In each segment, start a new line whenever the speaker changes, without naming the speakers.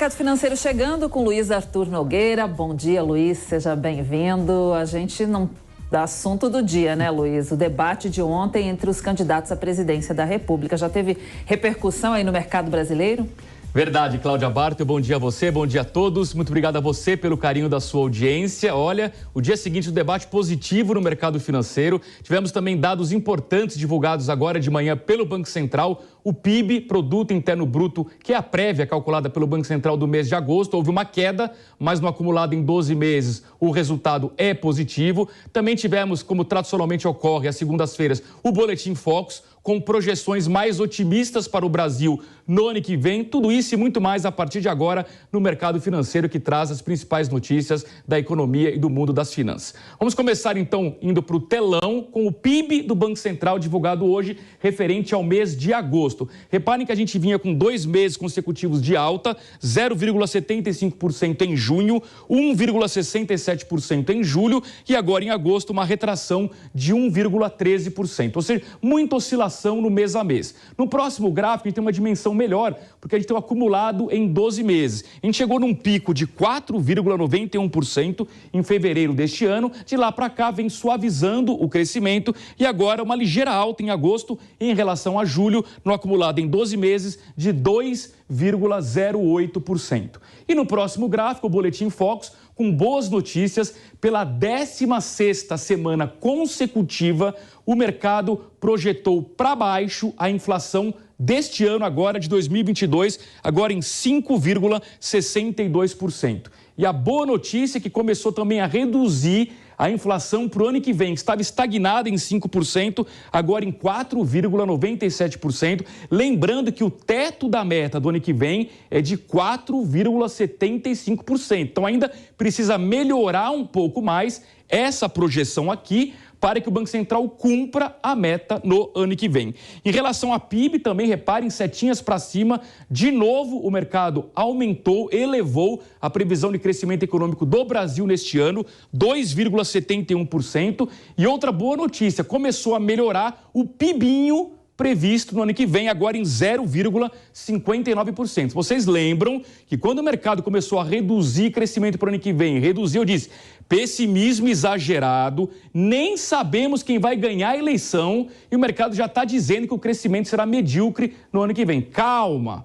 Mercado Financeiro chegando com Luiz Arthur Nogueira. Bom dia, Luiz, seja bem-vindo. A gente não dá assunto do dia, né, Luiz? O debate de ontem entre os candidatos à presidência da República já teve repercussão aí no mercado brasileiro?
Verdade, Cláudia Barto, bom dia a você, bom dia a todos. Muito obrigado a você pelo carinho da sua audiência. Olha, o dia seguinte do debate positivo no mercado financeiro. Tivemos também dados importantes divulgados agora de manhã pelo Banco Central. O PIB, Produto Interno Bruto, que é a prévia calculada pelo Banco Central do mês de agosto, houve uma queda, mas no acumulado em 12 meses o resultado é positivo. Também tivemos, como tradicionalmente ocorre às segundas-feiras, o Boletim Focus, com projeções mais otimistas para o Brasil no ano que vem. Tudo isso e muito mais a partir de agora no mercado financeiro, que traz as principais notícias da economia e do mundo das finanças. Vamos começar então indo para o telão com o PIB do Banco Central divulgado hoje referente ao mês de agosto. Reparem que a gente vinha com 2 meses consecutivos de alta, 0,75% em junho, 1,67% em julho e agora em agosto uma retração de 1,13%. Ou seja, muita oscilação no mês a mês. No próximo gráfico, a gente tem uma dimensão melhor, porque a gente tem um acumulado em 12 meses. A gente chegou num pico de 4,91% em fevereiro deste ano. De lá para cá, vem suavizando o crescimento e agora uma ligeira alta em agosto em relação a julho, no acumulado em 12 meses de 2,08%. E no próximo gráfico, o Boletim Focus, com boas notícias, pela 16ª semana consecutiva, o mercado projetou para baixo a inflação deste ano agora, de 2022, agora em 5,62%. E a boa notícia é que começou também a reduzir a inflação para o ano que vem, que estava estagnada em 5%, agora em 4,97%. Lembrando que o teto da meta do ano que vem é de 4,75%. Então ainda precisa melhorar um pouco mais essa projeção aqui, para que o Banco Central cumpra a meta no ano que vem. Em relação a PIB, também reparem, setinhas para cima, de novo o mercado aumentou, elevou a previsão de crescimento econômico do Brasil neste ano, 2,71%. E outra boa notícia, começou a melhorar o PIBinho previsto no ano que vem, agora em 0,59%. Vocês lembram que quando o mercado começou a reduzir crescimento para o ano que vem, reduziu, eu disse, pessimismo exagerado, nem sabemos quem vai ganhar a eleição e o mercado já está dizendo que o crescimento será medíocre no ano que vem. Calma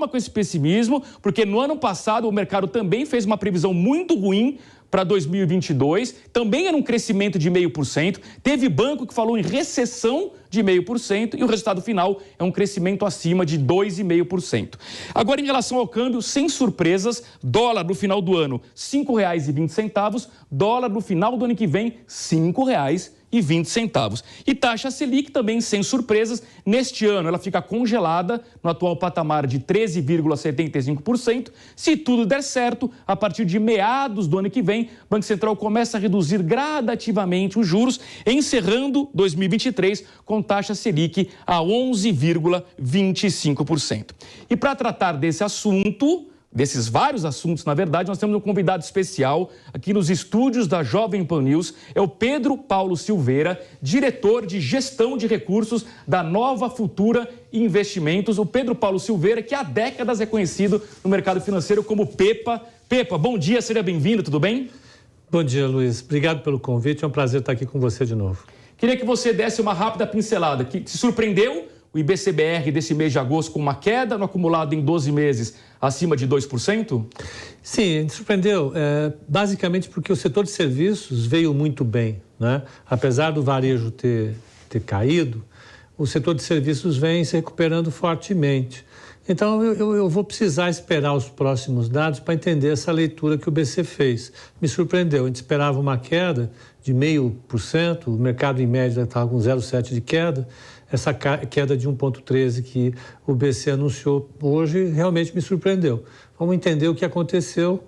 com esse pessimismo, porque no ano passado o mercado também fez uma previsão muito ruim para 2022, também era um crescimento de 0,5%, teve banco que falou em recessão de 0,5% e o resultado final é um crescimento acima de 2,5%. Agora, em relação ao câmbio, sem surpresas, dólar no final do ano, R$ 5,20, dólar no final do ano que vem, R$ 5,20. E taxa Selic também sem surpresas. Neste ano ela fica congelada no atual patamar de 13,75%. Se tudo der certo, a partir de meados do ano que vem, o Banco Central começa a reduzir gradativamente os juros, encerrando 2023 com taxa Selic a 11,25%. E para tratar desse assunto, desses vários assuntos, na verdade, nós temos um convidado especial aqui nos estúdios da Jovem Pan News, é o Pedro Paulo Silveira, diretor de gestão de recursos da Nova Futura Investimentos. O Pedro Paulo Silveira, que há décadas é conhecido no mercado financeiro como Pepa. Pepa, bom dia, seja bem-vindo, tudo bem?
Bom dia, Luiz. Obrigado pelo convite, é um prazer estar aqui com você de novo.
Queria que você desse uma rápida pincelada, que se surpreendeu o IBCBR desse mês de agosto com uma queda no acumulado em 12 meses acima de 2%?
Sim, surpreendeu, basicamente porque o setor de serviços veio muito bem, né? Apesar do varejo ter caído, o setor de serviços vem se recuperando fortemente. Então, eu vou precisar esperar os próximos dados para entender essa leitura que o BC fez. Me surpreendeu, a gente esperava uma queda de 0,5%, o mercado em média estava com 0,7% de queda. Essa queda de 1,13% que o BC anunciou hoje realmente me surpreendeu. Vamos entender o que aconteceu.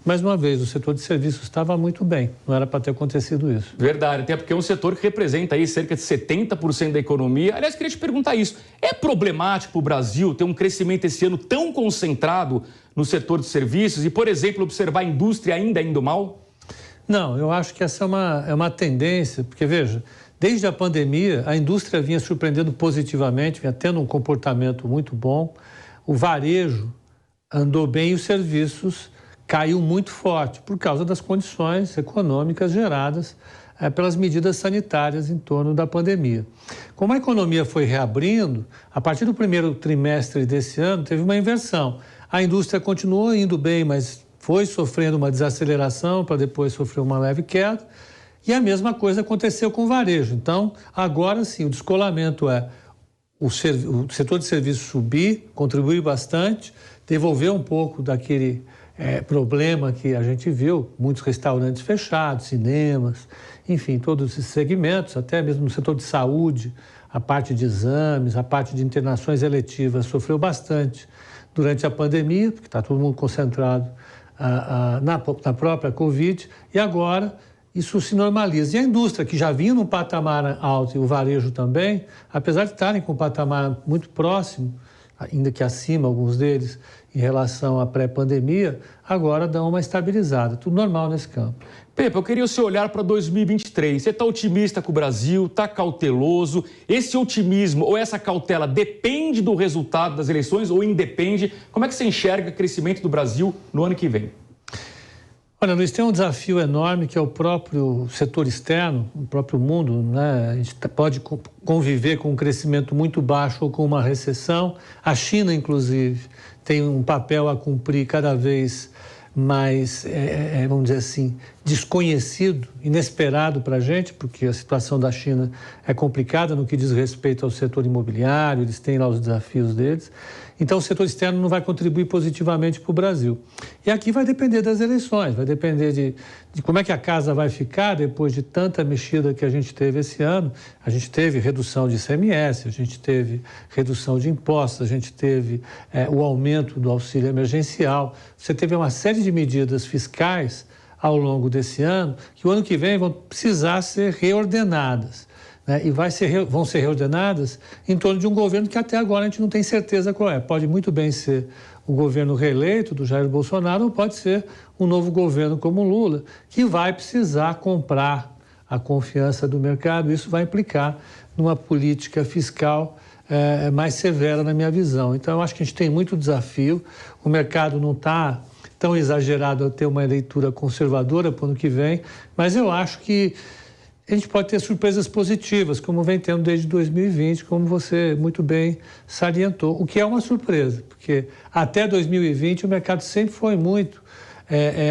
Mais uma vez, o setor de serviços estava muito bem, não era para ter acontecido isso.
Verdade, até porque é um setor que representa aí cerca de 70% da economia. Aliás, queria te perguntar isso, é problemático para o Brasil ter um crescimento esse ano tão concentrado no setor de serviços e, por exemplo, observar a indústria ainda indo mal?
Não, eu acho que essa é uma tendência, porque veja, desde a pandemia a indústria vinha surpreendendo positivamente, vinha tendo um comportamento muito bom, o varejo andou bem e os serviços caiu muito forte por causa das condições econômicas geradas pelas medidas sanitárias em torno da pandemia. Como a economia foi reabrindo, a partir do primeiro trimestre desse ano, teve uma inversão. A indústria continuou indo bem, mas foi sofrendo uma desaceleração para depois sofrer uma leve queda. E a mesma coisa aconteceu com o varejo. Então, agora sim, o descolamento é o setor de serviços subir, contribuir bastante, devolver um pouco daquele problema que a gente viu, muitos restaurantes fechados, cinemas, enfim, todos esses segmentos, até mesmo no setor de saúde, a parte de exames, a parte de internações eletivas sofreu bastante durante a pandemia, porque está todo mundo concentrado na própria Covid, e agora isso se normaliza. E a indústria, que já vinha num patamar alto, e o varejo também, apesar de estarem com um patamar muito próximo, ainda que acima, alguns deles, em relação à pré-pandemia, agora dão uma estabilizada. Tudo normal nesse campo.
Pepe, eu queria o seu olhar para 2023. Você está otimista com o Brasil, está cauteloso? Esse otimismo ou essa cautela depende do resultado das eleições ou independe? Como é que você enxerga o crescimento do Brasil no ano que vem?
Olha, Luiz, tem um desafio enorme que é o próprio setor externo, o próprio mundo, né? A gente pode conviver com um crescimento muito baixo ou com uma recessão. A China, inclusive, tem um papel a cumprir cada vez mais, vamos dizer assim, desconhecido, inesperado para a gente, porque a situação da China é complicada no que diz respeito ao setor imobiliário, eles têm lá os desafios deles. Então, o setor externo não vai contribuir positivamente para o Brasil. E aqui vai depender das eleições, vai depender de como é que a casa vai ficar depois de tanta mexida que a gente teve esse ano. A gente teve redução de ICMS, a gente teve redução de impostos, a gente teve o aumento do auxílio emergencial. Você teve uma série de medidas fiscais ao longo desse ano que o ano que vem vão precisar ser reordenadas. E vão ser reordenadas em torno de um governo que até agora a gente não tem certeza qual é. Pode muito bem ser o governo reeleito do Jair Bolsonaro ou pode ser um novo governo como o Lula, que vai precisar comprar a confiança do mercado. Isso vai implicar numa política fiscal mais severa, na minha visão. Então, eu acho que a gente tem muito desafio. O mercado não está tão exagerado a ter uma leitura conservadora para o ano que vem, mas eu acho que a gente pode ter surpresas positivas, como vem tendo desde 2020, como você muito bem salientou, o que é uma surpresa, porque até 2020 o mercado sempre foi muito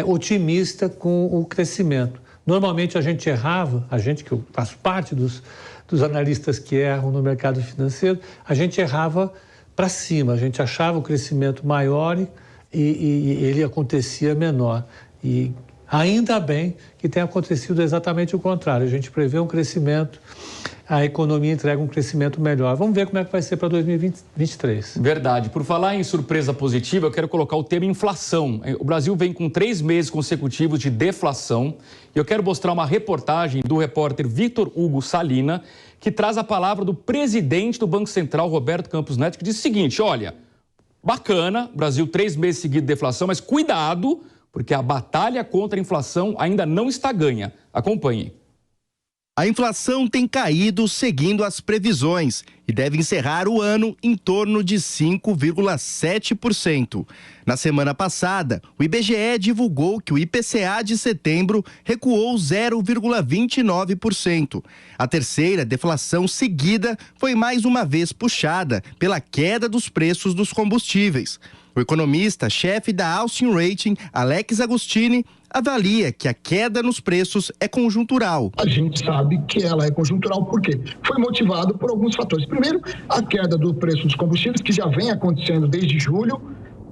otimista com o crescimento. Normalmente a gente errava, que eu faço parte dos analistas que erram no mercado financeiro, a gente errava para cima, a gente achava o crescimento maior e ele acontecia menor. E ainda bem que tem acontecido exatamente o contrário. A gente prevê um crescimento, a economia entrega um crescimento melhor. Vamos ver como é que vai ser para 2023.
Verdade. Por falar em surpresa positiva, eu quero colocar o tema inflação. O Brasil vem com 3 meses consecutivos de deflação. E eu quero mostrar uma reportagem do repórter Victor Hugo Salina, que traz a palavra do presidente do Banco Central, Roberto Campos Neto, que diz o seguinte: olha, bacana, Brasil 3 meses seguidos de deflação, mas cuidado, porque a batalha contra a inflação ainda não está ganha. Acompanhe.
A inflação tem caído seguindo as previsões e deve encerrar o ano em torno de 5,7%. Na semana passada, o IBGE divulgou que o IPCA de setembro recuou 0,29%. A terceira deflação seguida foi mais uma vez puxada pela queda dos preços dos combustíveis. O economista-chefe da Austin Rating, Alex Agostini, avalia que a queda nos preços é conjuntural.
A gente sabe que ela é conjuntural porque foi motivado por alguns fatores. Primeiro, a queda do preço dos combustíveis, que já vem acontecendo desde julho,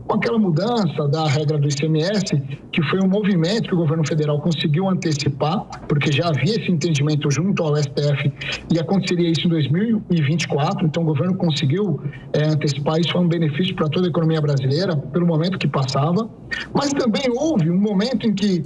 com aquela mudança da regra do ICMS, que foi um movimento que o governo federal conseguiu antecipar, porque já havia esse entendimento junto ao STF e aconteceria isso em 2024, então o governo conseguiu antecipar. Isso foi um benefício para toda a economia brasileira, pelo momento que passava, mas também houve um momento em que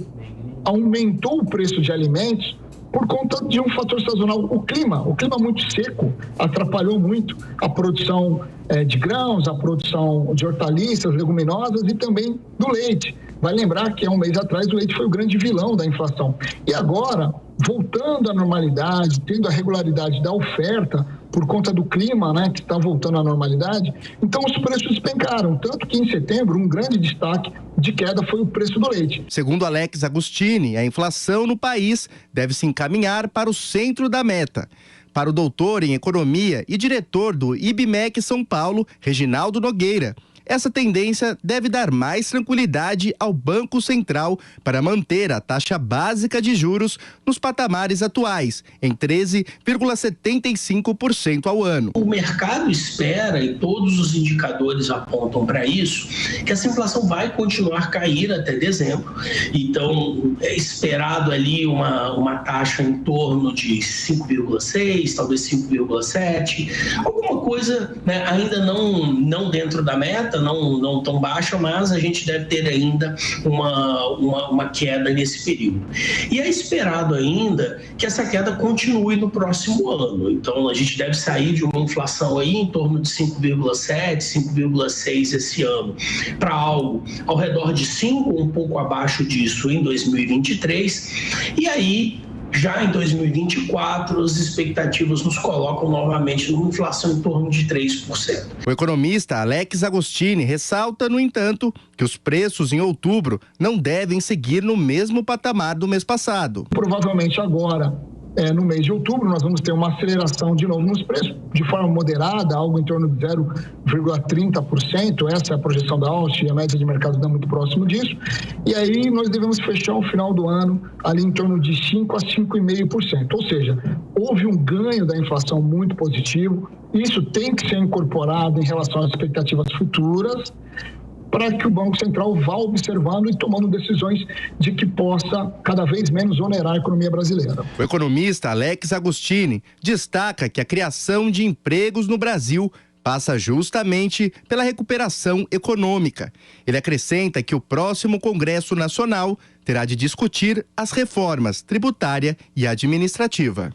aumentou o preço de alimentos por conta de um fator sazonal, o clima muito seco atrapalhou muito a produção de grãos, a produção de hortaliças, leguminosas e também do leite. Vai lembrar que há um mês atrás o leite foi o grande vilão da inflação. E agora, voltando à normalidade, tendo a regularidade da oferta, por conta do clima, né, que está voltando à normalidade. Então, os preços despencaram, tanto que em setembro um grande destaque de queda foi o preço do leite.
Segundo Alex Agostini, a inflação no país deve se encaminhar para o centro da meta. Para o doutor em economia e diretor do IBMEC São Paulo, Reginaldo Nogueira, essa tendência deve dar mais tranquilidade ao Banco Central para manter a taxa básica de juros nos patamares atuais, em 13,75% ao ano.
O mercado espera, e todos os indicadores apontam para isso, que essa inflação vai continuar a cair até dezembro. Então, é esperado ali uma taxa em torno de 5,6%, talvez 5,7%, alguma coisa, né, ainda não dentro da meta, não tão baixa, mas a gente deve ter ainda uma queda nesse período. E é esperado ainda que essa queda continue no próximo ano. Então, a gente deve sair de uma inflação aí em torno de 5,7%, 5,6% esse ano, para algo ao redor de 5%, um pouco abaixo disso em 2023. E aí, já em 2024, as expectativas nos colocam novamente numa inflação em torno de 3%.
O economista Alex Agostini ressalta, no entanto, que os preços em outubro não devem seguir no mesmo patamar do mês passado.
Provavelmente agora, no mês de outubro, nós vamos ter uma aceleração de novo nos preços, de forma moderada, algo em torno de 0,30%. Essa é a projeção da Austin, a média de mercado está muito próximo disso. E aí nós devemos fechar o final do ano ali em torno de 5% a 5,5%. Ou seja, houve um ganho da inflação muito positivo. Isso tem que ser incorporado em relação às expectativas futuras, para que o Banco Central vá observando e tomando decisões de que possa cada vez menos onerar a economia brasileira.
O economista Alex Agostini destaca que a criação de empregos no Brasil passa justamente pela recuperação econômica. Ele acrescenta que o próximo Congresso Nacional terá de discutir as reformas tributária e administrativa.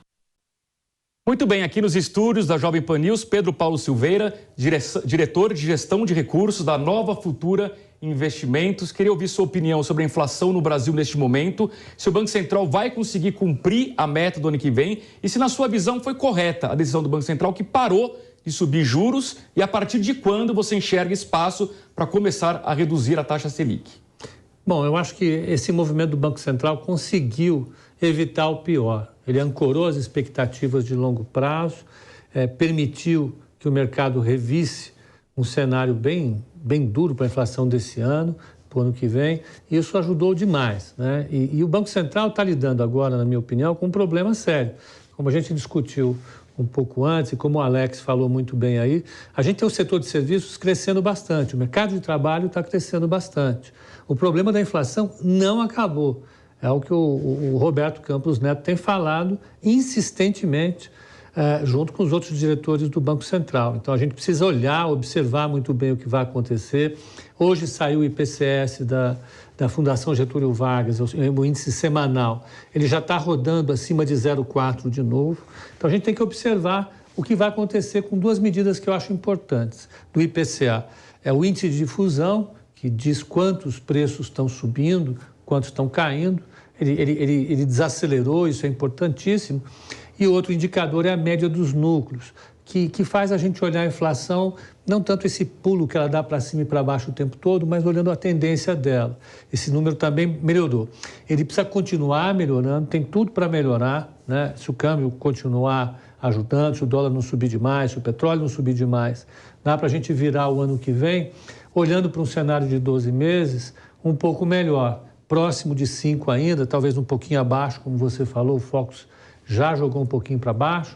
Muito bem, aqui nos estúdios da Jovem Pan News, Pedro Paulo Silveira, diretor de gestão de recursos da Nova Futura Investimentos. Queria ouvir sua opinião sobre a inflação no Brasil neste momento, se o Banco Central vai conseguir cumprir a meta do ano que vem e se, na sua visão, foi correta a decisão do Banco Central que parou de subir juros e a partir de quando você enxerga espaço para começar a reduzir a taxa Selic.
Bom, eu acho que esse movimento do Banco Central conseguiu evitar o pior. Ele ancorou as expectativas de longo prazo, permitiu que o mercado revisse um cenário bem duro para a inflação desse ano, para o ano que vem, e isso ajudou demais, né? E o Banco Central está lidando agora, na minha opinião, com um problema sério. Como a gente discutiu um pouco antes, e como o Alex falou muito bem aí, a gente tem o setor de serviços crescendo bastante, o mercado de trabalho está crescendo bastante. O problema da inflação não acabou. É o que o Roberto Campos Neto tem falado insistentemente, junto com os outros diretores do Banco Central. Então, a gente precisa olhar, observar muito bem o que vai acontecer. Hoje saiu o IPCS da Fundação Getúlio Vargas, o índice semanal. Ele já está rodando acima de 0,4 de novo. Então, a gente tem que observar o que vai acontecer com duas medidas que eu acho importantes do IPCA. É o índice de difusão, que diz quantos preços estão subindo, quantos estão caindo. Ele desacelerou, isso é importantíssimo. E outro indicador é a média dos núcleos, que faz a gente olhar a inflação, não tanto esse pulo que ela dá para cima e para baixo o tempo todo, mas olhando a tendência dela. Esse número também melhorou. Ele precisa continuar melhorando, tem tudo para melhorar, né? Se o câmbio continuar ajudando, se o dólar não subir demais, se o petróleo não subir demais, dá para a gente virar o ano que vem, olhando para um cenário de 12 meses, um pouco melhor. Próximo de 5 ainda, talvez um pouquinho abaixo, como você falou, o Focus já jogou um pouquinho para baixo,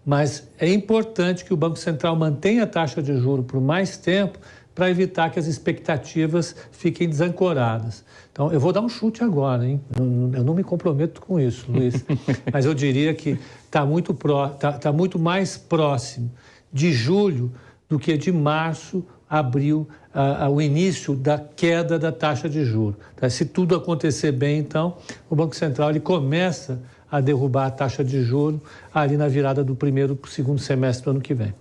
mas é importante que o Banco Central mantenha a taxa de juros por mais tempo para evitar que as expectativas fiquem desancoradas. Então, eu vou dar um chute agora, hein? Eu não me comprometo com isso, Luiz, mas eu diria que está muito mais próximo de julho do que de março, abril, o início da queda da taxa de juros. Tá? Se tudo acontecer bem, então, o Banco Central ele começa a derrubar a taxa de juros ali na virada do primeiro para o segundo semestre do ano que vem.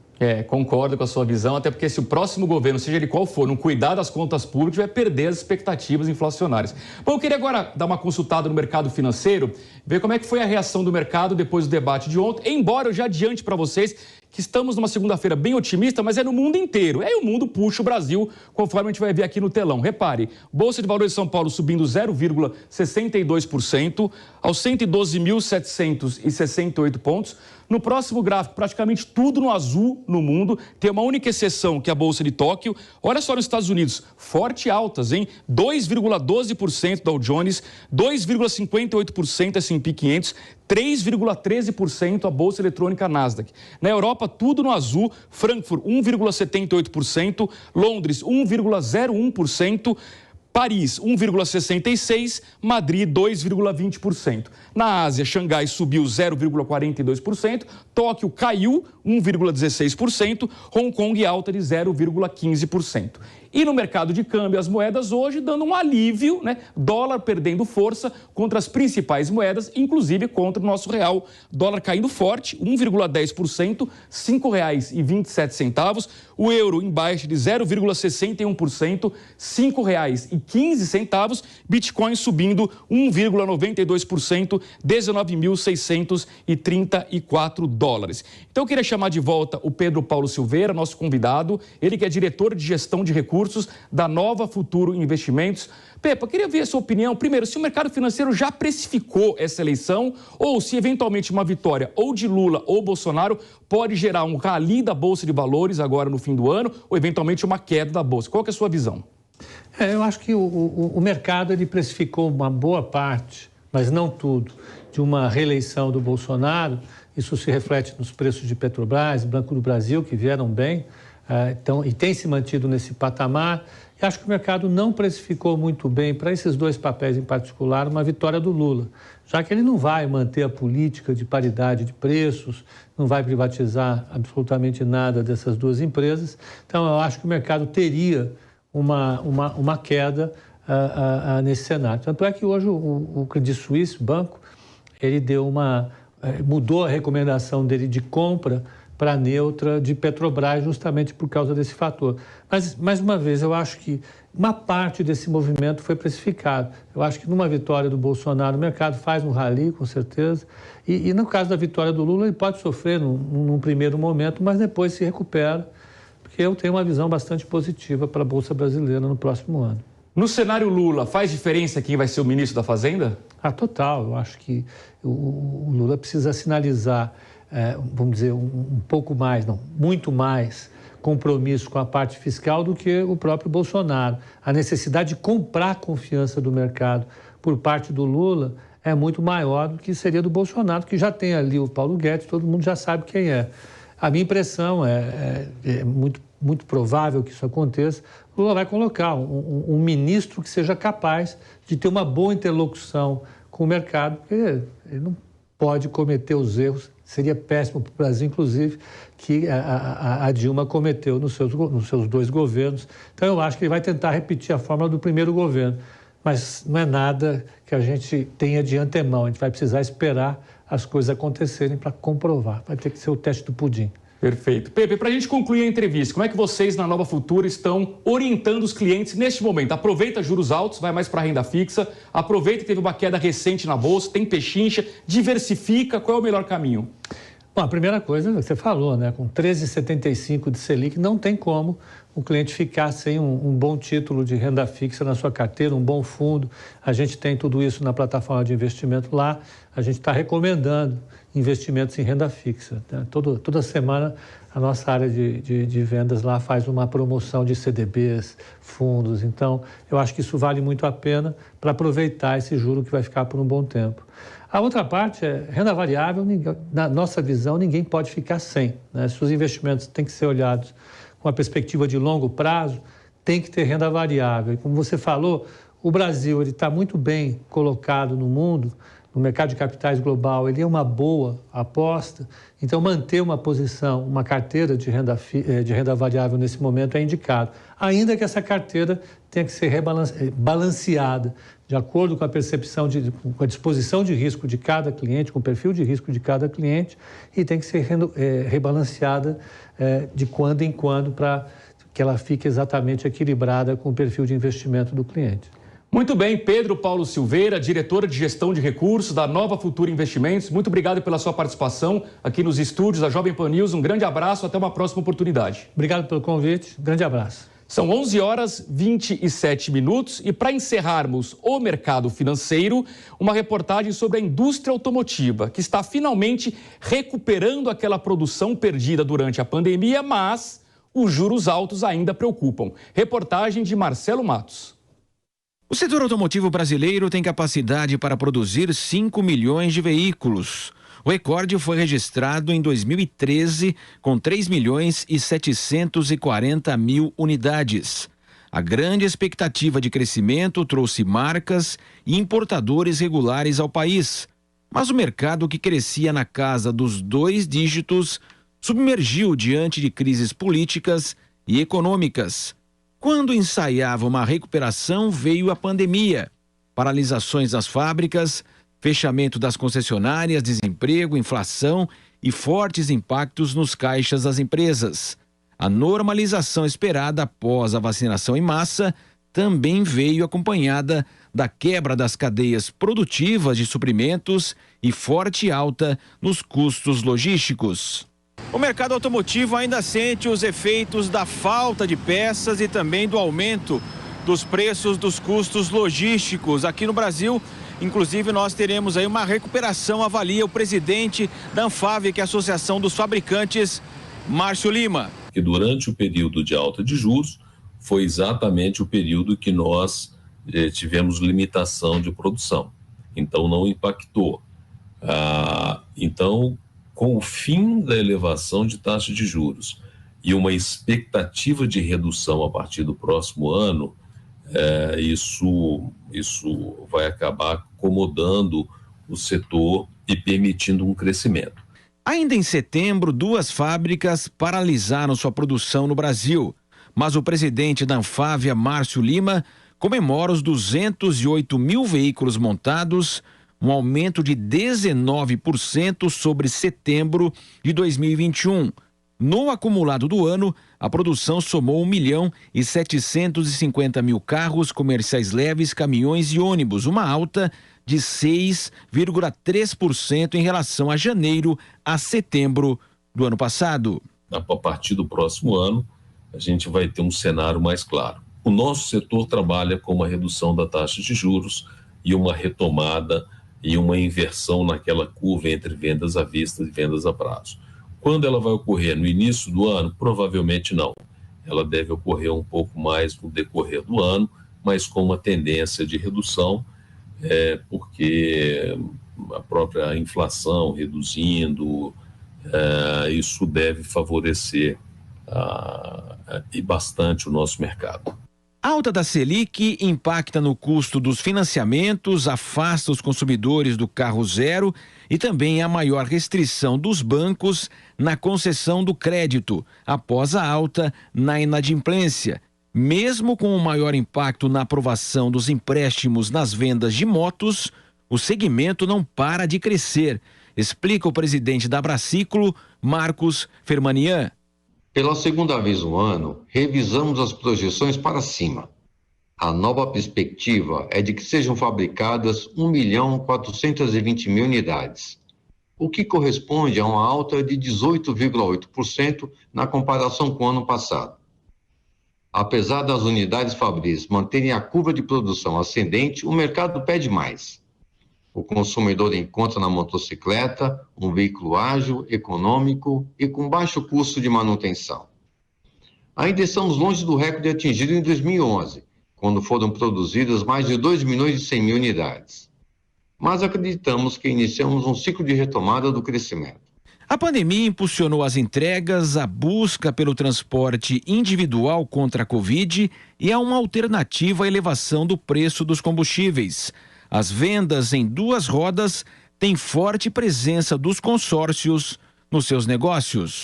Concordo com a sua visão, até porque se o próximo governo, seja ele qual for, não cuidar das contas públicas, vai perder as expectativas inflacionárias. Bom, eu queria agora dar uma consultada no mercado financeiro, ver como é que foi a reação do mercado depois do debate de ontem, embora eu já adiante para vocês que estamos numa segunda-feira bem otimista, mas é no mundo inteiro. Aí o mundo puxa o Brasil, conforme a gente vai ver aqui no telão. Repare, Bolsa de Valores de São Paulo subindo 0,62% aos 112.768 pontos. No próximo gráfico, praticamente tudo no azul no mundo. Tem uma única exceção, que é a Bolsa de Tóquio. Olha só nos Estados Unidos, forte altas, hein? 2,12% Dow Jones, 2,58% S&P 500, 3,13% a Bolsa Eletrônica Nasdaq. Na Europa, tudo no azul. Frankfurt, 1,78%. Londres, 1,01%. Paris, 1,66%, Madrid, 2,20%. Na Ásia, Xangai subiu 0,42%, Tóquio caiu 1,16%, Hong Kong alta de 0,15%. E no mercado de câmbio, as moedas hoje dando um alívio, né? Dólar perdendo força contra as principais moedas, inclusive contra o nosso real. Dólar caindo forte, 1,10%, R$ 5,27. O euro em baixa de 0,61%, R$ 5,15. Bitcoin subindo 1,92%, 19.634 dólares. Então eu queria chamar de volta o Pedro Paulo Silveira, nosso convidado, ele que é diretor de gestão de recursos da Nova Futuro Investimentos. Pepa, queria ver a sua opinião. Primeiro, se o mercado financeiro já precificou essa eleição ou se eventualmente uma vitória ou de Lula ou Bolsonaro pode gerar um rally da Bolsa de Valores agora no fim do ano ou eventualmente uma queda da Bolsa. Qual que é a sua visão?
Eu acho que o mercado ele precificou uma boa parte, mas não tudo, de uma reeleição do Bolsonaro. Isso se reflete nos preços de Petrobras, Banco do Brasil, que vieram bem. Então, e tem se mantido nesse patamar. E acho que o mercado não precificou muito bem, para esses dois papéis em particular, uma vitória do Lula, já que ele não vai manter a política de paridade de preços, não vai privatizar absolutamente nada dessas duas empresas. Então, eu acho que o mercado teria uma queda nesse cenário. Tanto é que hoje o Credit Suisse, o banco, ele mudou a recomendação dele de compra para neutra de Petrobras, justamente por causa desse fator. Mas, mais uma vez, eu acho que uma parte desse movimento foi precificado. Eu acho que numa vitória do Bolsonaro, o mercado faz um rally, com certeza, e no caso da vitória do Lula, ele pode sofrer num primeiro momento, mas depois se recupera, porque eu tenho uma visão bastante positiva para a Bolsa Brasileira no próximo ano.
No cenário Lula, faz diferença quem vai ser o ministro da Fazenda?
Total. Eu acho que o Lula precisa sinalizar vamos dizer, um pouco mais, não, muito mais compromisso com a parte fiscal do que o próprio Bolsonaro. A necessidade de comprar a confiança do mercado por parte do Lula é muito maior do que seria do Bolsonaro, que já tem ali o Paulo Guedes, todo mundo já sabe quem é. A minha impressão é muito provável que isso aconteça. O Lula vai colocar um ministro que seja capaz de ter uma boa interlocução com o mercado, porque ele não pode cometer os erros. Seria péssimo para o Brasil, inclusive, que a Dilma cometeu nos seus dois governos. Então, eu acho que ele vai tentar repetir a fórmula do primeiro governo. Mas não é nada que a gente tenha de antemão. A gente vai precisar esperar as coisas acontecerem para comprovar. Vai ter que ser o teste do pudim.
Perfeito. Pepe, para a gente concluir a entrevista, como é que vocês na Nova Futura estão orientando os clientes neste momento? Aproveita juros altos, vai mais para a renda fixa, aproveita que teve uma queda recente na Bolsa, tem pechincha, diversifica, qual é o melhor caminho?
Bom, a primeira coisa que você falou, né? Com 13,75 de Selic, não tem como o cliente ficar sem um bom título de renda fixa na sua carteira, um bom fundo. A gente tem tudo isso na plataforma de investimento lá. A gente está recomendando investimentos em renda fixa. Né? Toda semana a nossa área de vendas lá faz uma promoção de CDBs, fundos. Então, eu acho que isso vale muito a pena para aproveitar esse juro que vai ficar por um bom tempo. A outra parte é renda variável, na nossa visão, ninguém pode ficar sem. Né? Se os investimentos têm que ser olhados com a perspectiva de longo prazo, tem que ter renda variável. E como você falou, o Brasil está muito bem colocado no mundo, no mercado de capitais global, ele é uma boa aposta. Então, manter uma posição, uma carteira de renda variável nesse momento é indicado. Ainda que essa carteira tenha que ser balanceada de acordo com a percepção, com a disposição de risco de cada cliente, com o perfil de risco de cada cliente, e tem que ser rebalanceada de quando em quando para que ela fique exatamente equilibrada com o perfil de investimento do cliente.
Muito bem, Pedro Paulo Silveira, diretor de gestão de recursos da Nova Futura Investimentos. Muito obrigado pela sua participação aqui nos estúdios da Jovem Pan News. Um grande abraço, até uma próxima oportunidade.
Obrigado pelo convite, um grande abraço.
São 11h27 e para encerrarmos o mercado financeiro, uma reportagem sobre a indústria automotiva, que está finalmente recuperando aquela produção perdida durante a pandemia, mas os juros altos ainda preocupam. Reportagem de Marcelo Matos.
O setor automotivo brasileiro tem capacidade para produzir 5 milhões de veículos. O recorde foi registrado em 2013, com 3 milhões e 740 mil unidades. A grande expectativa de crescimento trouxe marcas e importadores regulares ao país. Mas o mercado, que crescia na casa dos 2 dígitos, submergiu diante de crises políticas e econômicas. Quando ensaiava uma recuperação, veio a pandemia. Paralisações das fábricas, fechamento das concessionárias, desemprego, inflação e fortes impactos nos caixas das empresas. A normalização esperada após a vacinação em massa também veio acompanhada da quebra das cadeias produtivas de suprimentos e forte alta nos custos logísticos. O mercado automotivo ainda sente os efeitos da falta de peças e também do aumento dos preços dos custos logísticos. Aqui no Brasil, inclusive, nós teremos aí uma recuperação, avalia o presidente da Anfavea, que é a Associação dos Fabricantes, Márcio Lima.
Que durante o período de alta de juros foi exatamente o período que nós tivemos limitação de produção. Então não impactou. Então, com o fim da elevação de taxa de juros e uma expectativa de redução a partir do próximo ano, isso vai acabar acomodando o setor e permitindo um crescimento.
Ainda em setembro, 2 fábricas paralisaram sua produção no Brasil, mas o presidente da Anfavea, Márcio Lima, comemora os 208 mil veículos montados, um aumento de 19% sobre setembro de 2021. No acumulado do ano, a produção somou 1.750.000 carros comerciais leves, caminhões e ônibus, uma alta de 6,3% em relação a janeiro a setembro do ano passado.
A partir do próximo ano, a gente vai ter um cenário mais claro. O nosso setor trabalha com uma redução da taxa de juros e uma retomada e uma inversão naquela curva entre vendas à vista e vendas a prazo. Quando ela vai ocorrer? No início do ano? Provavelmente não. Ela deve ocorrer um pouco mais no decorrer do ano, mas com uma tendência de redução, porque a própria inflação reduzindo, isso deve favorecer e bastante o nosso mercado.
A alta da Selic impacta no custo dos financiamentos, afasta os consumidores do carro zero e também a maior restrição dos bancos na concessão do crédito, após a alta na inadimplência. Mesmo com o maior impacto na aprovação dos empréstimos nas vendas de motos, o segmento não para de crescer, explica o presidente da Abraciclo, Marcos Fermanian.
Pela segunda vez no ano, revisamos as projeções para cima. A nova perspectiva é de que sejam fabricadas 1.420.000 unidades, o que corresponde a uma alta de 18,8% na comparação com o ano passado. Apesar das unidades fabris manterem a curva de produção ascendente, o mercado pede mais. O consumidor encontra na motocicleta um veículo ágil, econômico e com baixo custo de manutenção. Ainda estamos longe do recorde atingido em 2011, quando foram produzidas mais de 2.100.000 unidades. Mas acreditamos que iniciamos um ciclo de retomada do crescimento.
A pandemia impulsionou as entregas, a busca pelo transporte individual contra a Covid e a uma alternativa à elevação do preço dos combustíveis. As vendas em 2 rodas têm forte presença dos consórcios nos seus negócios.